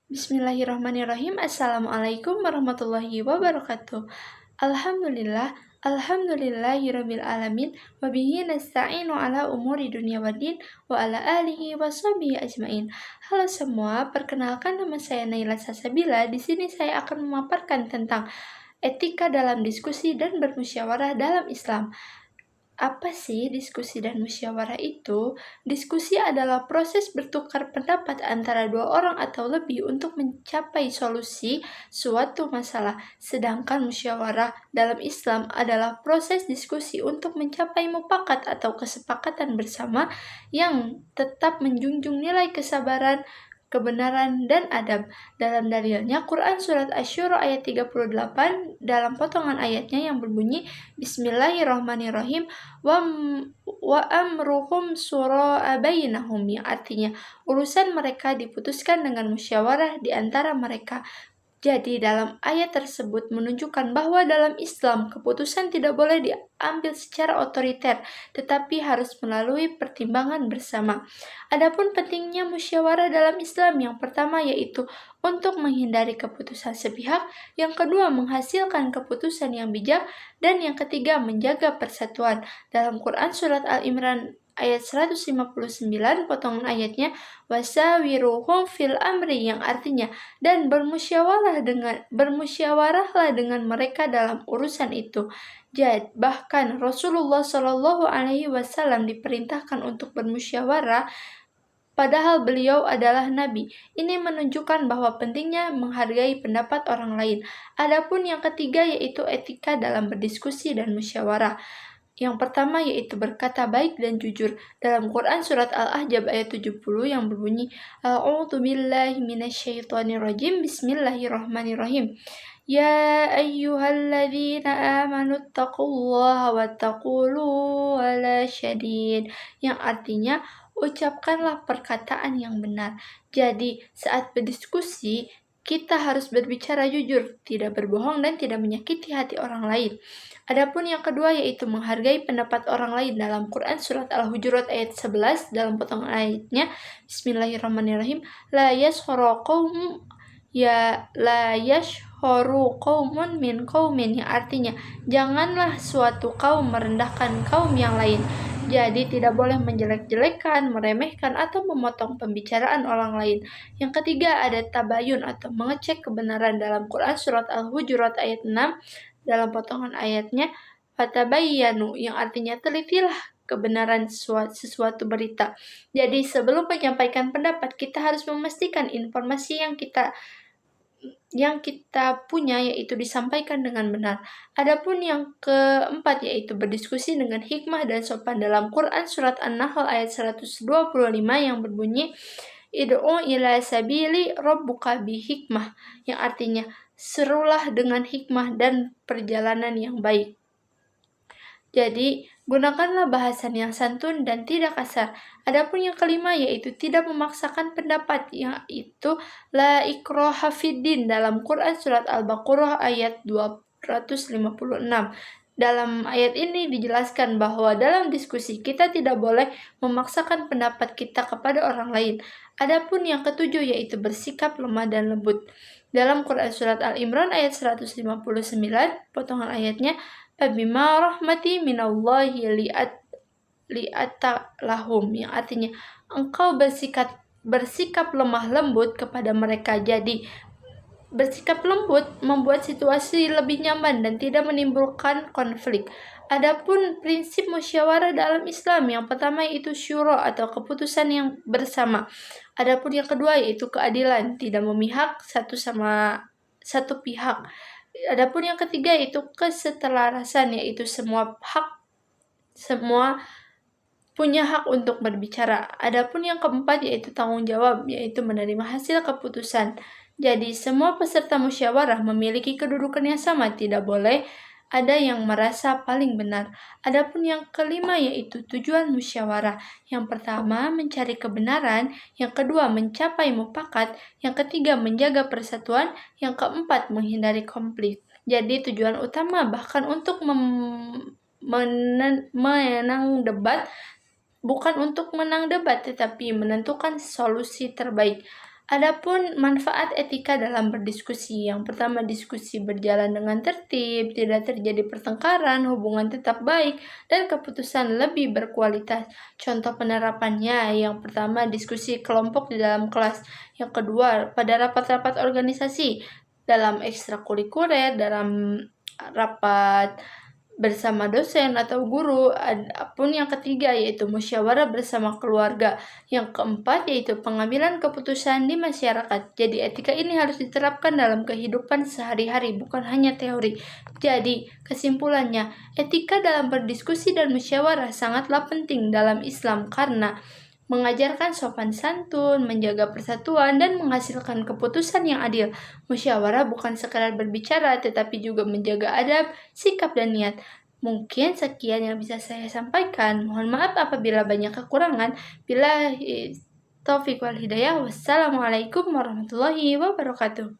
Bismillahirrahmanirrahim. Assalamualaikum warahmatullahi wabarakatuh. Alhamdulillah, alhamdulillahirabbil alamin, wa bihi nasta'inu ala umuri dunya waddin, wa ala alihi wa sahbihi ajmain. Halo semua, perkenalkan nama saya Naila Sasabila. Di sini saya akan memaparkan tentang etika dalam diskusi dan bermusyawarah dalam Islam. Apa sih diskusi dan musyawarah itu? Diskusi adalah proses bertukar pendapat antara dua orang atau lebih untuk mencapai solusi suatu masalah. Sedangkan musyawarah dalam Islam adalah proses diskusi untuk mencapai mufakat atau kesepakatan bersama yang tetap menjunjung nilai kesabaran, kebenaran, dan adab. Dalam dalilnya, Quran Surat Asy-Syura ayat 38 dalam potongan ayatnya yang berbunyi Bismillahirrahmanirrahim wa amruhum syura bainahum, yang artinya urusan mereka diputuskan dengan musyawarah di antara mereka. Jadi dalam ayat tersebut menunjukkan bahwa dalam Islam keputusan tidak boleh diambil secara otoriter, tetapi harus melalui pertimbangan bersama. Adapun pentingnya musyawarah dalam Islam, yang pertama yaitu untuk menghindari keputusan sepihak, yang kedua menghasilkan keputusan yang bijak, dan yang ketiga menjaga persatuan. Dalam Quran Surat Al-Imran ayat 159 potongan ayatnya wasawiruhum fil amri, yang artinya dan bermusyawarahlah dengan mereka dalam urusan itu. Jadi bahkan Rasulullah Shallallahu Alaihi Wasallam diperintahkan untuk bermusyawarah padahal beliau adalah nabi. Ini menunjukkan bahwa pentingnya menghargai pendapat orang lain. Adapun yang ketiga yaitu etika dalam berdiskusi dan musyawarah. Yang pertama yaitu berkata baik dan jujur. Dalam Quran Surat Al-Ahzab ayat 70 yang berbunyi A'udzu billahi minasyaitonir rajim. Bismillahirrahmanirrahim. Ya ayyuhalladzina amanu taqullaha wattaqulu wala syadid, yang artinya ucapkanlah perkataan yang benar. Jadi saat berdiskusi kita harus berbicara jujur, tidak berbohong dan tidak menyakiti hati orang lain. Adapun yang kedua yaitu menghargai pendapat orang lain. Dalam Quran Surat Al-Hujurat ayat 11 dalam potongan ayatnya Bismillahirrahmanirrahim la yashhara qaumun min qaumin, yang artinya janganlah suatu kaum merendahkan kaum yang lain. Jadi tidak boleh menjelek-jelekan, meremehkan, atau memotong pembicaraan orang lain. Yang ketiga ada tabayun atau mengecek kebenaran. Dalam Quran Surat Al-Hujurat ayat 6 dalam potongan ayatnya fatabayyanu, yang artinya telitilah kebenaran sesuatu berita. Jadi sebelum menyampaikan pendapat kita harus memastikan informasi yang kita punya yaitu disampaikan dengan benar. Adapun yang keempat yaitu berdiskusi dengan hikmah dan sopan. Dalam Quran Surat An-Nahl ayat 125 yang berbunyi Id'u ila sabili rabbuka bihikmah, yang artinya serulah dengan hikmah dan perjalanan yang baik. Jadi, gunakanlah bahasan yang santun dan tidak kasar. Adapun yang kelima yaitu tidak memaksakan pendapat, yaitu la ikraha fiddin. Dalam Quran Surat Al-Baqarah ayat 256. Dalam ayat ini dijelaskan bahwa dalam diskusi kita tidak boleh memaksakan pendapat kita kepada orang lain. Adapun yang ketujuh yaitu bersikap lemah dan lembut. Dalam Quran Surat Al-Imran ayat 159 potongan ayatnya Fabima rahmati minallahi li'atalahum, yang artinya engkau bersikap lemah lembut kepada mereka. Jadi bersikap lembut membuat situasi lebih nyaman dan tidak menimbulkan konflik. Adapun prinsip musyawarah dalam Islam, yang pertama yaitu syura atau keputusan yang bersama. Adapun yang kedua yaitu keadilan, tidak memihak satu pihak. Adapun yang ketiga yaitu kesetelarasan, yaitu semua punya hak untuk berbicara. Adapun yang keempat yaitu tanggung jawab, yaitu menerima hasil keputusan. Jadi semua peserta musyawarah memiliki kedudukan yang sama, tidak boleh ada yang merasa paling benar. Adapun yang kelima yaitu tujuan musyawarah. Yang pertama mencari kebenaran, yang kedua mencapai mufakat, yang ketiga menjaga persatuan, yang keempat menghindari konflik. Jadi tujuan utama bahkan untuk menang debat bukan untuk menang debat, tetapi menentukan solusi terbaik. Adapun manfaat etika dalam berdiskusi, yang pertama diskusi berjalan dengan tertib, tidak terjadi pertengkaran, hubungan tetap baik, dan keputusan lebih berkualitas. Contoh penerapannya, yang pertama diskusi kelompok di dalam kelas, yang kedua pada rapat-rapat organisasi, dalam ekstrakurikuler, dalam rapat bersama dosen atau guru. Adapun yang ketiga yaitu musyawarah bersama keluarga. Yang keempat yaitu pengambilan keputusan di masyarakat. Jadi etika ini harus diterapkan dalam kehidupan sehari-hari, bukan hanya teori. Jadi kesimpulannya, etika dalam berdiskusi dan musyawarah sangatlah penting dalam Islam karena mengajarkan sopan santun, menjaga persatuan, dan menghasilkan keputusan yang adil. Musyawarah bukan sekadar berbicara, tetapi juga menjaga adab, sikap, dan niat. Mungkin sekian yang bisa saya sampaikan. Mohon maaf apabila banyak kekurangan. Bila taufik wal hidayah. Wassalamualaikum warahmatullahi wabarakatuh.